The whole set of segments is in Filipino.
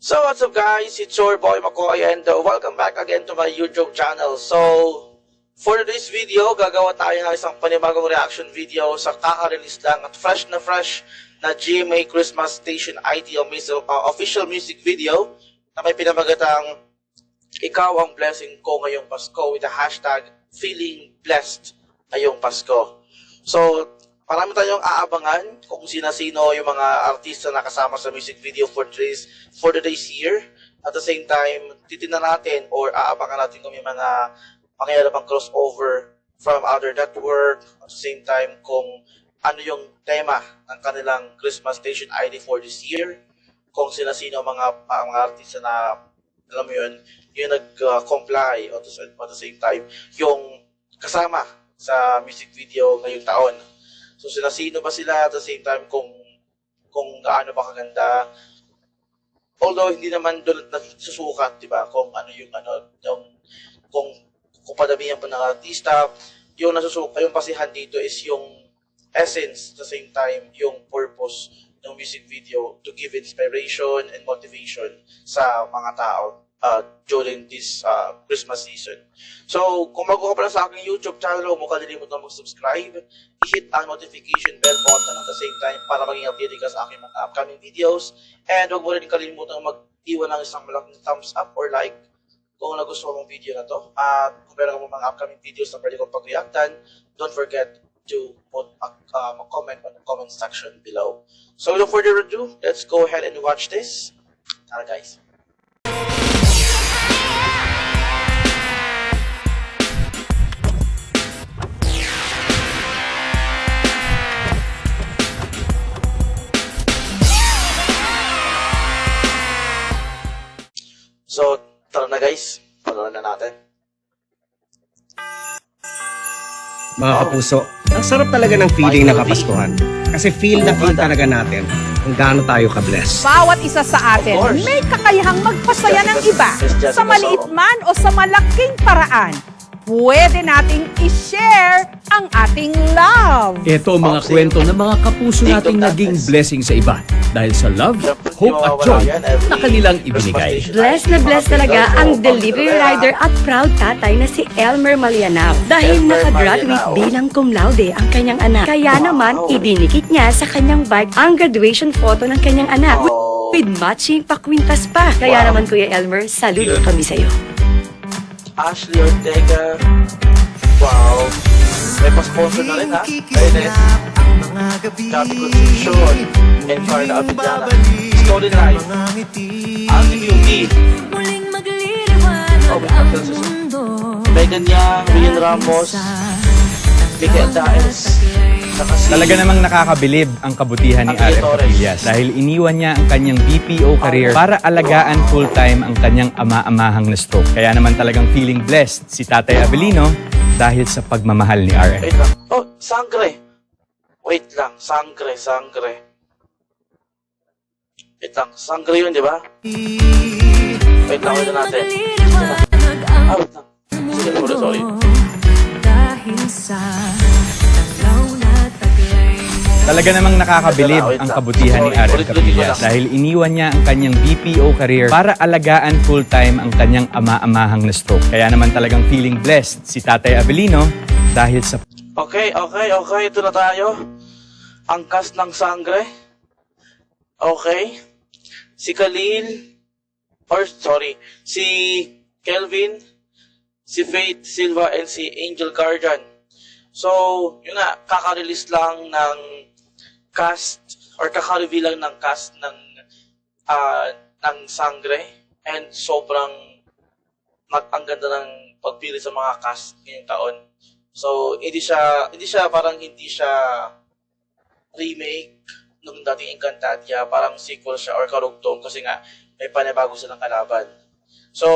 So what's up guys, it's your boy McCoy and welcome back again to my YouTube channel. So for today's video, gagawa tayo ng isang panibagong reaction video sa kaka-release lang at fresh na GMA Christmas Station ID official music video na may pinamagatang Ikaw ang blessing ko ngayong Pasko with the hashtag feeling blessed ngayong Pasko. So marami tayong aabangan kung sino-sino yung mga artista na kasama sa music video for today's year. At the same time, titignan natin or aabangan natin kung may mga mangyayari pang crossover from other network. At the same time, kung ano yung tema ng kanilang Christmas Station ID for this year. Kung sino-sino mga artista na, alam mo yun, yung nag-comply at the same time, yung kasama sa music video ngayong taon. So sino ba sila at the same time kung gaano ba kaganda. Although hindi naman doon nasusukat, 'di ba? Kung ano yung kung padamihan pa ng artista, yung nasusukat, yung pasihan dito is yung essence at the same time yung purpose ng music video to give inspiration and motivation sa mga tao during this Christmas season. So, kung bago ka pala sa aking YouTube channel, huwag mo kalimutan mag-subscribe, i-hit ang notification bell button at the same time para maging updated ka sa aking mga upcoming videos. And huwag mo rin kalimutan mag-iwan ng isang malaking thumbs up or like kung nagustuhan mong video na to. At kung meron ka mo mga upcoming videos na pwede kong pag-reactan, don't forget to put a comment on the comment section below. So, without further ado, let's go ahead and watch this. Tara guys. So, tara na guys, panoorin na natin. Mga kapuso, ang sarap talaga ng feeling na Kapaskuhan. Kasi feel talaga natin kung gaano tayo ka-bless. Bawat isa sa atin may kakayahang magpasaya ng iba sa maliit man o sa malaking paraan. Pwede nating i-share ang ating love. Ito ang mga kwento ng mga kapuso nating naging blessing sa iba dahil sa love, hope at joy na kanilang ibinigay. Blessed na blessed talaga ang delivery rider at proud tatay na si Elmer Malianao dahil nakagraduate bilang cum laude ang kanyang anak. Kaya naman, idinikit niya sa kanyang bike ang graduation photo ng kanyang anak with matching pakwintas pa. Kaya naman Kuya Elmer, saludo kami sa'yo. Ashley Ortega. Wow. May pa-sponsor na rin ha. Kainis. Copy Constitution. And Carla Abidala. Storyline. Andy Beauty. Oh, Megan Yang. Rian Ramos. Miguel Daes. Talaga namang nakakabilib ang kabutihan ni RM Capillas dahil iniwan niya ang kanyang BPO career para alagaan full-time ang kanyang ama-amahang na stroke. Kaya naman talagang feeling blessed si Tatay Abelino dahil sa pagmamahal ni RM. Wait lang. Oh, sangre. Wait lang. Sangre. Wait lang. Sangre yun, di ba? Wait lang, wait natin. Wait lang. Sige, sorry. Talaga namang nakakabilib ang kabutihan ni RM Capillas dahil iniwan niya ang kanyang BPO career para alagaan full-time ang kanyang ama-amahang na stroke. Kaya naman talagang feeling blessed si Tatay Abelino dahil sa... Okay. Ito na tayo. Ang cast ng sangre. Okay. Si Kelvin, si Faith Silva, and si Angel Guardian. So, yun nga, kaka-release lang ng cast or kaka-reveal lang ng cast ng sangre, and sobrang ang ganda ng pagpili sa mga cast ngayong taon. So, hindi siya remake nung dating Encantadia, parang sequel siya or karugtong kasi nga may panibago silang kalaban. So,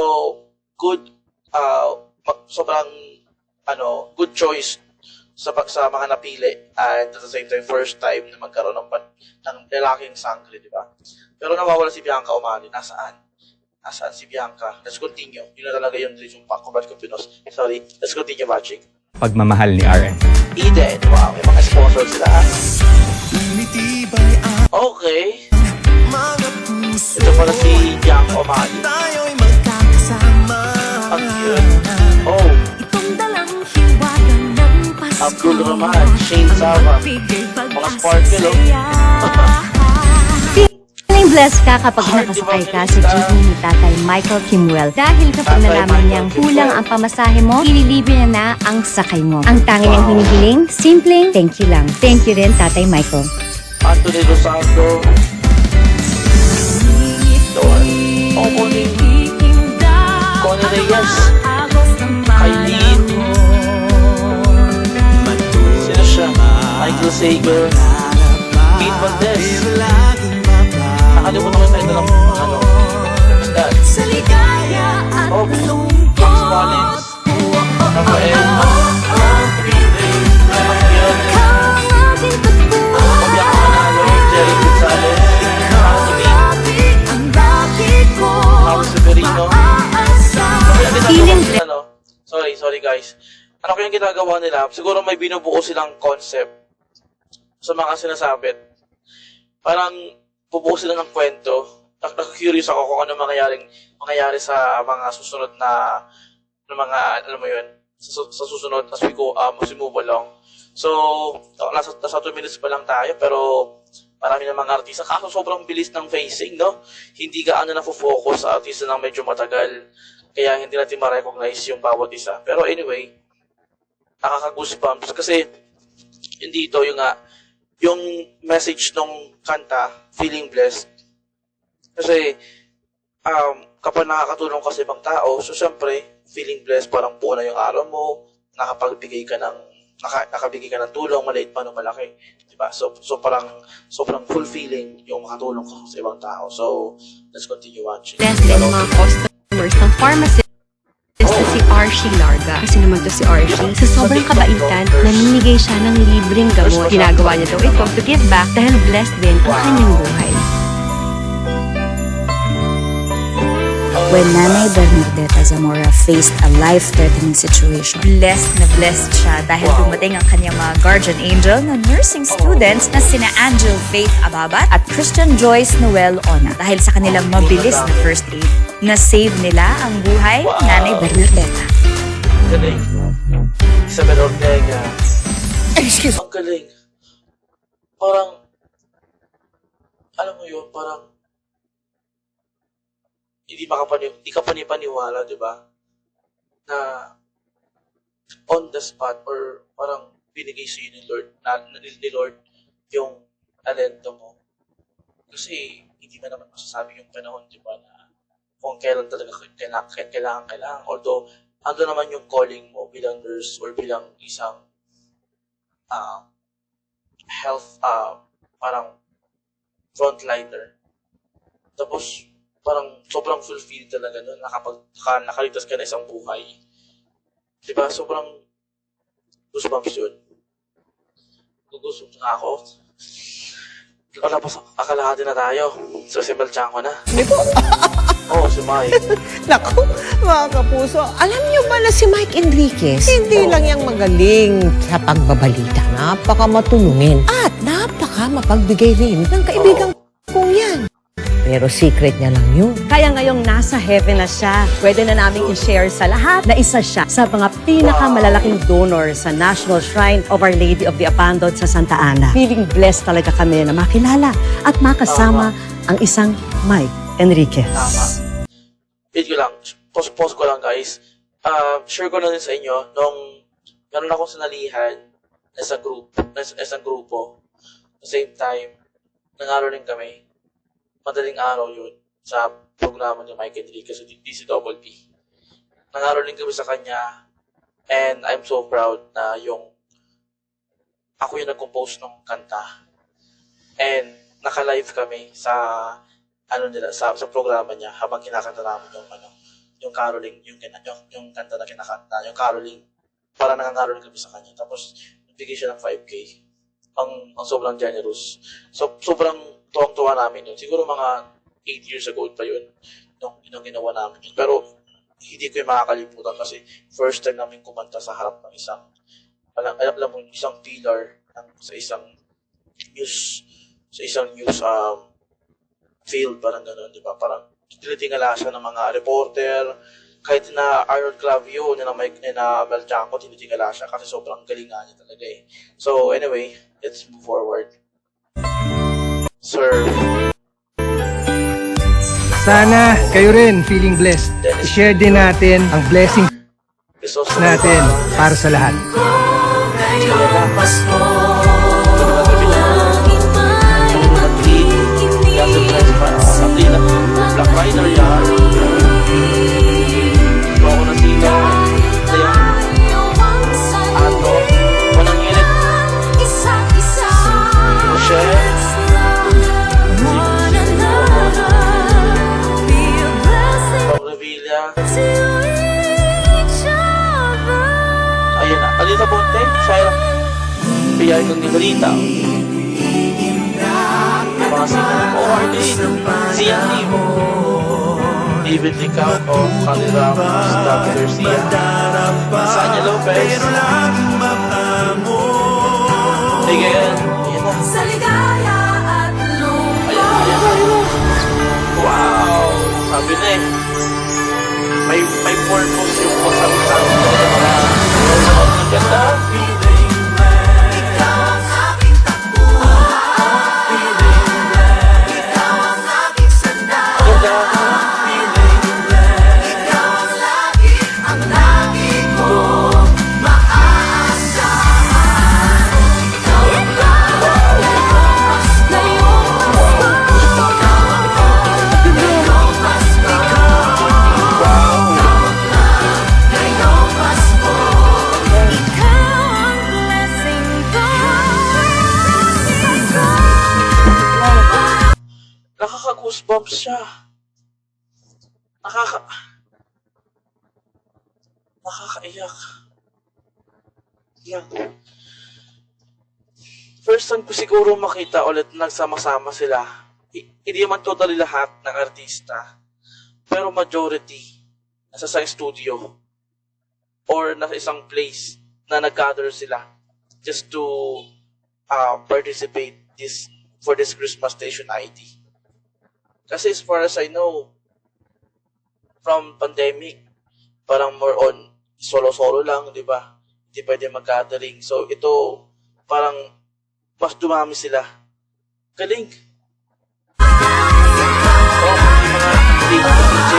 sobrang good choice sa mga napili, and at the same time first time na magkaroon ng lalaking sangre, di ba? Pero nawawala si Bianca Umali. Nasaan si Bianca? Let's continue. Yun na talaga yung reason pa kung ba't ko pinos. Sorry. Let's continue watching. Pagmamahal ni RM. Eden. Wow, may mga sponsors sila. Okay. Ito pala si Yang Omali. Ang cute. Oh, Abdul Rahman, Shane Sava. Mga sparkle, oh. Feeling blessed ka kapag nakasakay ka sa jeepney ni Tatay Michael Kimwell. Dahil kapag nalaman niyang kulang ang pamasahe mo, ililibre niya na ang sakay mo. Ang tangi niyang hinihiling, simpleng thank you lang. Thank you rin, Tatay Michael. Anthony Rosado. Oh, Connie Reyes. Kailin. Sino siya? Michael Sager. Pete Valdez. Nakalimutan ko yung title ng ano. What's that? Oh, James Collins. Rafael. Obiang Manalo. Jerry Gonzalez. Paul Severino. Feeling Sorry guys. Ano kayang ginagawa nila? Siguro may binubuo silang concept sa mga sinasabit. Parang bubuo sila ng kwento. Curious ako kung ano mangyayari sa mga susunod na mga, alam mo yun, sa susunod na move along. So, nasa 2 minutes pa lang tayo, pero marami ng mga artista. Kaso sobrang bilis ng facing, no? Hindi gaano na-focus sa artista ng medyo matagal. Kaya hindi natin ma-recognize yung bawat isa. Pero anyway, nakaka-goosebumps. Kasi, hindi ito yung message ng kanta, Feeling Blessed. Kasi, kapag nakakatulong ka sa ibang tao, so syempre, feeling blessed, parang buo na yung araw mo, nakabigay ka ng tulong, maliit pa o malaki. Diba? So parang sobrang fulfilling yung makatulong ka sa ibang tao. So, let's continue watching. Blessed din ang mga customers ng pharmacist na si Archie Larga. Kasi naman to si Archie, sa sobrang kabaitan, namimigay siya ng libreng gamot. Ginagawa niya daw ito to give back dahil blessed din ang kanyang buhay. When Nanay Bernadetta Zamora faced a life-threatening situation, Blessed na blessed siya dahil dumating ang kanyang mga guardian angel na nursing students na sina Angel Faith Ababat at Christian Joyce Noel Ona. Dahil sa kanilang mabilis na first aid, na-save nila ang buhay ni Nanay Bernadetta. Galing. Isabel Ortega. Ang galing. Parang, alam mo yun, parang, hindi ka panipaniwala, di ba? Na on the spot or parang binigay sa ni Lord, ni Lord yung talento mo. Kasi hindi mo naman masasabi yung panahon, di ba, na kung kailan talaga kailangan. Although, ando naman yung calling mo bilang nurse or bilang isang health, parang frontliner. Tapos, parang sobrang fulfilled talaga nun nakalitas ka na isang buhay. Diba? Sobrang goosebumps yun. Goosebumps na ako. Wala pa akalahati na tayo. So, si Melchanko na. Oo, si Mike. Naku, mga kapuso, alam niyo ba na si Mike Enriquez, hindi lang yang magaling sa pagbabalita, napaka matulungin at napaka mapagbigay rin ng kaibigang kong yan. Pero secret niya lang yun. Kaya ngayong nasa heaven na siya, pwede na namin i-share sa lahat na isa siya sa mga pinakamalalaking donor sa National Shrine of Our Lady of the Abandoned sa Santa Ana. Feeling blessed talaga kami na makilala at makasama ang isang Mike Enriquez. Tama. Wait ko lang. Pause ko lang, guys. Share ko na din sa inyo nung meron akong sinalihan na isang grupo. At the same time, nangaro rin kami. Madaling araw yun sa programa ni Mike Enriquez sa DCWP. Nangaro rin kami sa kanya and I'm so proud na ako yung nag-compose ng kanta. And naka-live kami sa sa programa niya habang kinakanta namin yung caroling, yung kanta na kinakanta, yung caroling. Para nangangaroling kami sa kanya. Tapos nagbigay siya ng 5K. Ang sobrang generous. So sobrang tuwang-tuwa namin yun. Siguro mga 8 years ago pa yun nung ginawa namin yun. Pero hindi ko yung makakalimutan kasi first time namin kumanta sa harap ng isang pillar sa isang news field, parang gano'n, di ba? Parang tinitingala siya ng mga reporter, kahit na Arnold Clavio, na Mike, na Mel Janko, tinitingala siya kasi sobrang galing nga niya talaga eh. So anyway, let's move forward. Sir, Sana kayo rin feeling blessed. I-share din natin ang blessing Isos natin para sa lahat. Black Rider yan. Ako na sila. Ato. Manangilit. Michelle. Pag Revilla. Ayan na. Alita Bonte. Shaira. Piyay kong Nicolita. Mga sinang ORD. Sian Lim. David Licao o Canela Staff Garcia. Sanya Lopez. Again. Wow! Sabi na eh. May purpose yung pagsabi-sabi. Ang ganda. Nakaka-goosebumps siya. Nakakaiyak. Yan. First time ko siguro makita ulit nagsama-sama sila. Hindi naman totally lahat ng artista. Pero majority nasa isang studio or nasa isang place na nag-gather sila just to participate for this Christmas Station ID. Kasi as far as I know, from pandemic, parang more on solo-solo lang, di ba? Hindi pwede mag-gathering. So ito, parang mas dumami sila. Galing. Mga DJ.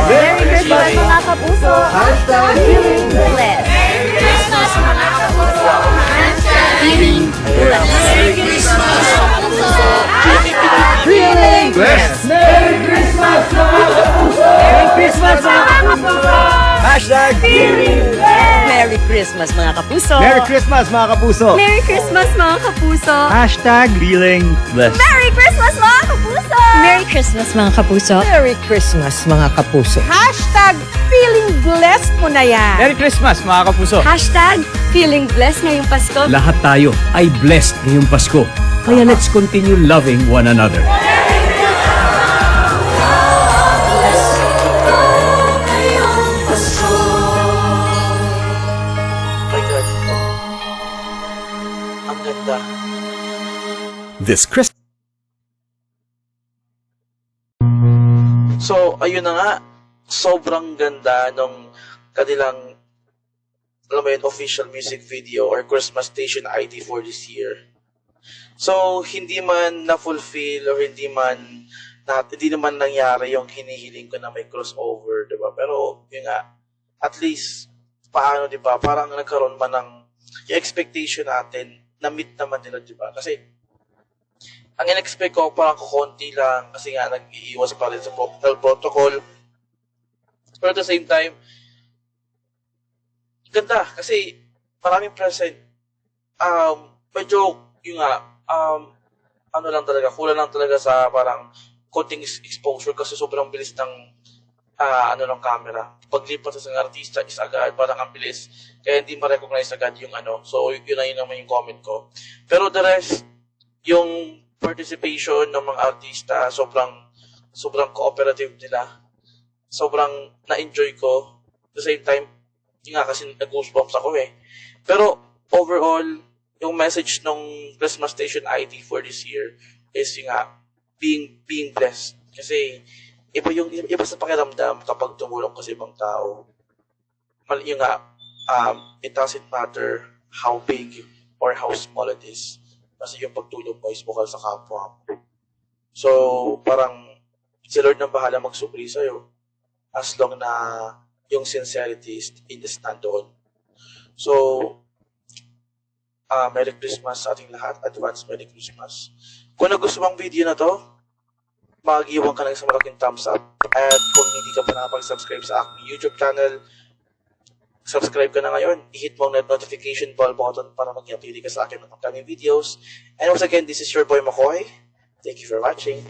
Merry Christmas mga kapuso! Hashtag feeling blessed! Merry Christmas mga kapuso! Hashtag feeling blessed! Merry Christmas mga kapuso! Hashtag feeling blessed! Merry Christmas mga kapuso! Merry Christmas mga kapuso! Hashtag feeling blessed! Merry Christmas mga kapuso! Merry Christmas mga kapuso! Merry Christmas mga kapuso! Hashtag feeling blessed! Merry Christmas mga kapuso! Merry Christmas mga kapuso! Merry Christmas mga kapuso. Hashtag feeling blessed mo na yan. Merry Christmas mga kapuso! Hashtag feeling blessed ngayong Pasko. Lahat tayo ay blessed ngayong Pasko. Kaya let's continue loving one another. My God. Ang ganda. This Christmas. So, ayun na nga. Sobrang ganda nung kanilang, alam mo yun, official music video or Christmas Station ID for this year. So, hindi man na-fulfill or hindi naman nangyari yung hinihiling ko na may crossover, di ba? Pero, yun nga, at least, paano, di ba? Parang nagkaroon man ng yung expectation natin, na-meet naman nila, di ba? Kasi, ang in-expect ko, parang kukunti lang kasi nga nag-iiwas pa rin sa protocol. Pero at the same time, ganda kasi maraming present. Medyo, yung nga, ano lang talaga, kulang lang talaga sa parang konting exposure kasi sobrang bilis ng ng camera. Paglipat sa isang artista is agad, parang ang bilis. Kaya hindi ma-recognize agad yung ano. So, yun na yun naman yung comment ko. Pero the rest, yung participation ng mga artista, sobrang cooperative nila. Sobrang na-enjoy ko. At the same time, yun nga kasi nag-goosebumps ako eh. Pero overall, yung message ng Christmas Station IT for this year is yung nga, being blessed. Kasi iba sa pakiramdam kapag tumulong ka sa ibang tao. Yung nga, it doesn't matter how big or how small it is. Kasi yung pagtulong mo is bukal sa kapwa mo. So, parang si Lord nang bahala magsupli sa'yo as long na yung sincerity is nandoon. So, Merry Christmas sa ating lahat. Advance Merry Christmas. Kung nagustuhan ang video na to, mag-iwan ka ng isang malaking thumbs up. At kung hindi ka pa nakapag-subscribe sa aking YouTube channel, subscribe ka na ngayon. I-hit mo ang notification bell button para mag-update ka sa akin ng upcoming videos. And once again, this is your boy Makoy. Thank you for watching.